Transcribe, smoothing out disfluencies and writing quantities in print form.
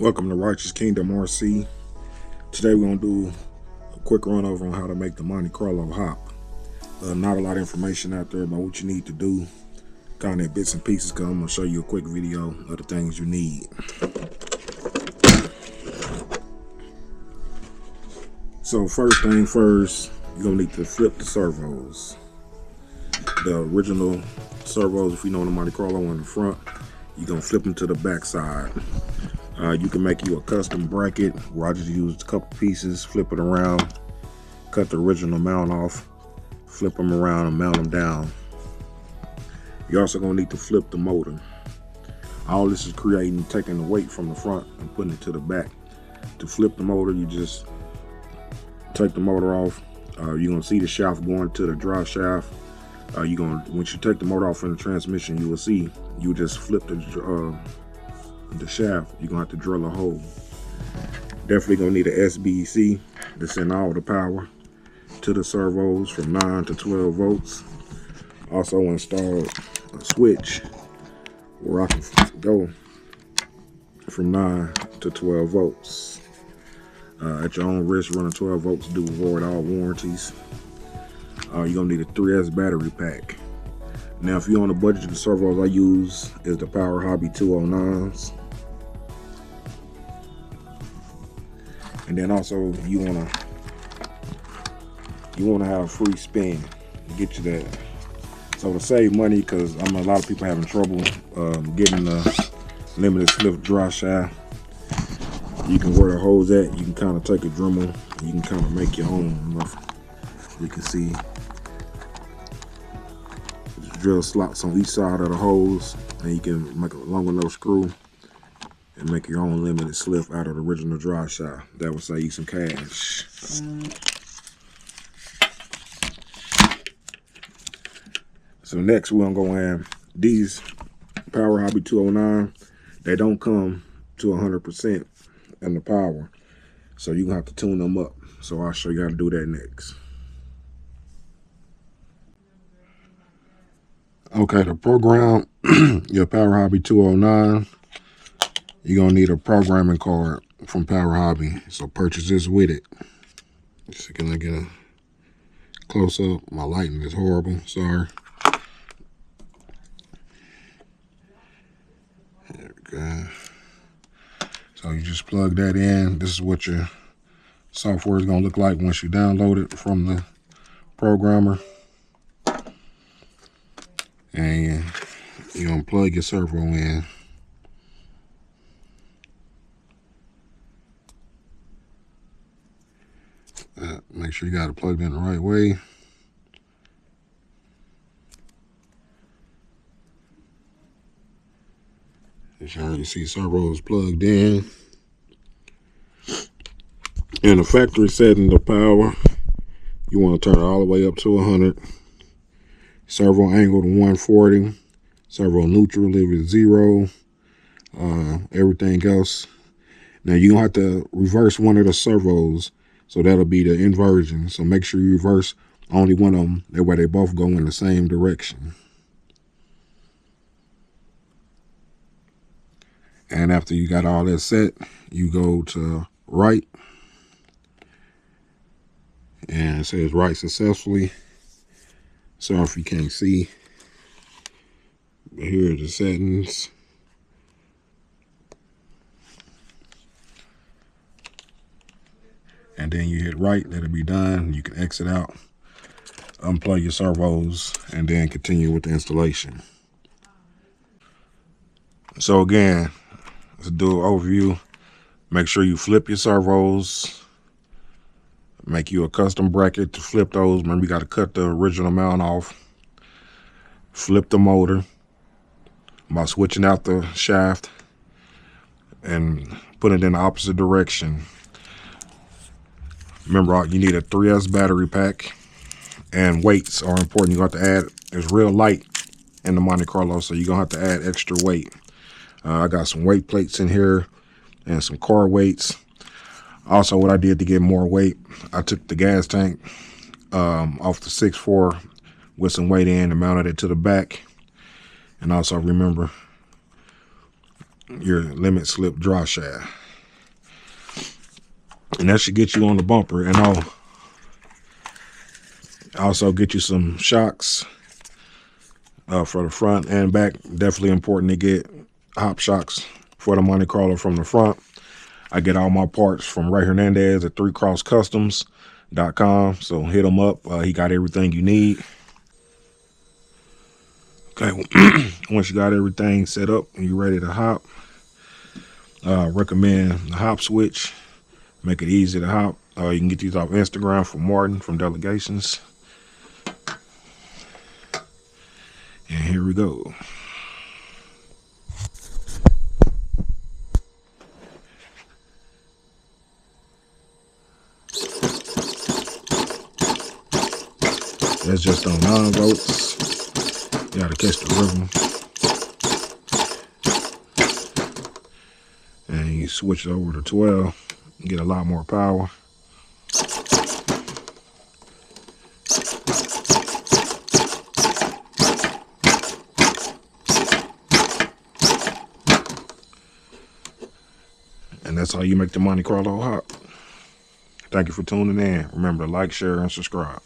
Welcome to Righteous Kingdom RC. Today we're going to do a quick run over on how to make the Monte Carlo hop. Not a lot of information out there about what you need to do, kind of bits and pieces, because I'm going to show you a quick video of the things you need. So first thing first, you're going to need to flip the servos. The original servos, if you know the Monte Carlo in the front, you're going to flip them to the back side. You can make you a custom bracket where I just used a couple pieces, flip it around, cut the original mount off, flip them around and mount them down. You're also going to need to flip the motor. All this is taking the weight from the front and putting it to the back. To flip the motor, you just take the motor off. You're going to see the shaft going to the drive shaft. Once you take the motor off in the transmission, you will see you just flip the shaft. You're gonna have to drill a hole. Definitely gonna need a SBC to send all the power to the servos from 9 to 12 volts. Also install a switch where I can go from 9 to 12 volts. At your own risk, running 12 volts do avoid all warranties. You're gonna need a 3S battery pack. Now, if you're on a budget, the servos I use is the Power Hobby 209s. And then also you wanna have a free spin to get you that. So to save money, because a lot of people having trouble getting the limited slip dry shaft, you can where the hole's at, you can kind of take a Dremel, you can kind of make your own. You can see drill slots on each side of the holes, and you can make a long enough screw and make your own limited slip out of the original dry shaft. That will save you some cash. So next we're gonna go in. These Power Hobby 209, they don't come to 100% in the power, so you're gonna have to tune them up. So I'll show you how to do that next. Okay, to program your Power Hobby 209, you're gonna need a programming card from Power Hobby. So purchase this with it. So can I get a close up? My lighting is horrible, sorry. There we go. So you just plug that in. This is what your software is gonna look like once you download it from the programmer. And you're gonna plug your servo in. Make sure you got it plugged in the right way. As you see, servo is plugged in. In the factory setting, the power, you want to turn it all the way up to 100. Servo angle to 140. Servo neutral, leave it 0. Everything else. Now you have to reverse one of the servos, so that'll be the inversion. So make sure you reverse only one of them. That way they both go in the same direction. And after you got all that set, you go to right. And it says right successfully. Sorry if you can't see. But here are the settings. And then you hit right, let it be done. You can exit out, unplug your servos, and then continue with the installation. So again, let's do an overview. Make sure you flip your servos. Make you a custom bracket to flip those. Remember, you got to cut the original mount off. Flip the motor by switching out the shaft and put it in the opposite direction. Remember, you need a 3S battery pack, and weights are important. You're going to have to add, it's real light in the Monte Carlo, so you're going to have to add extra weight. I got some weight plates in here and some car weights. Also, what I did to get more weight, I took the gas tank off the 6.4 with some weight in and mounted it to the back. And also remember your limit slip draw shaft. And that should get you on the bumper. And I'll also get you some shocks for the front and back. Definitely important to get hop shocks for the Monte Carlo from the front. I get all my parts from Ray Hernandez at 3crosscustoms.com. So hit him up. He got everything you need. Okay, once you got everything set up and you're ready to hop, recommend the hop switch. Make it easy to hop. You can get these off Instagram from Martin from Delegations. And here we go. That's just on 9 volts. You gotta catch the rhythm. And you switch it over to 12, you get a lot more power. And that's how you make the Monte Carlo hop. Thank you for tuning in. Remember to like, share, and subscribe.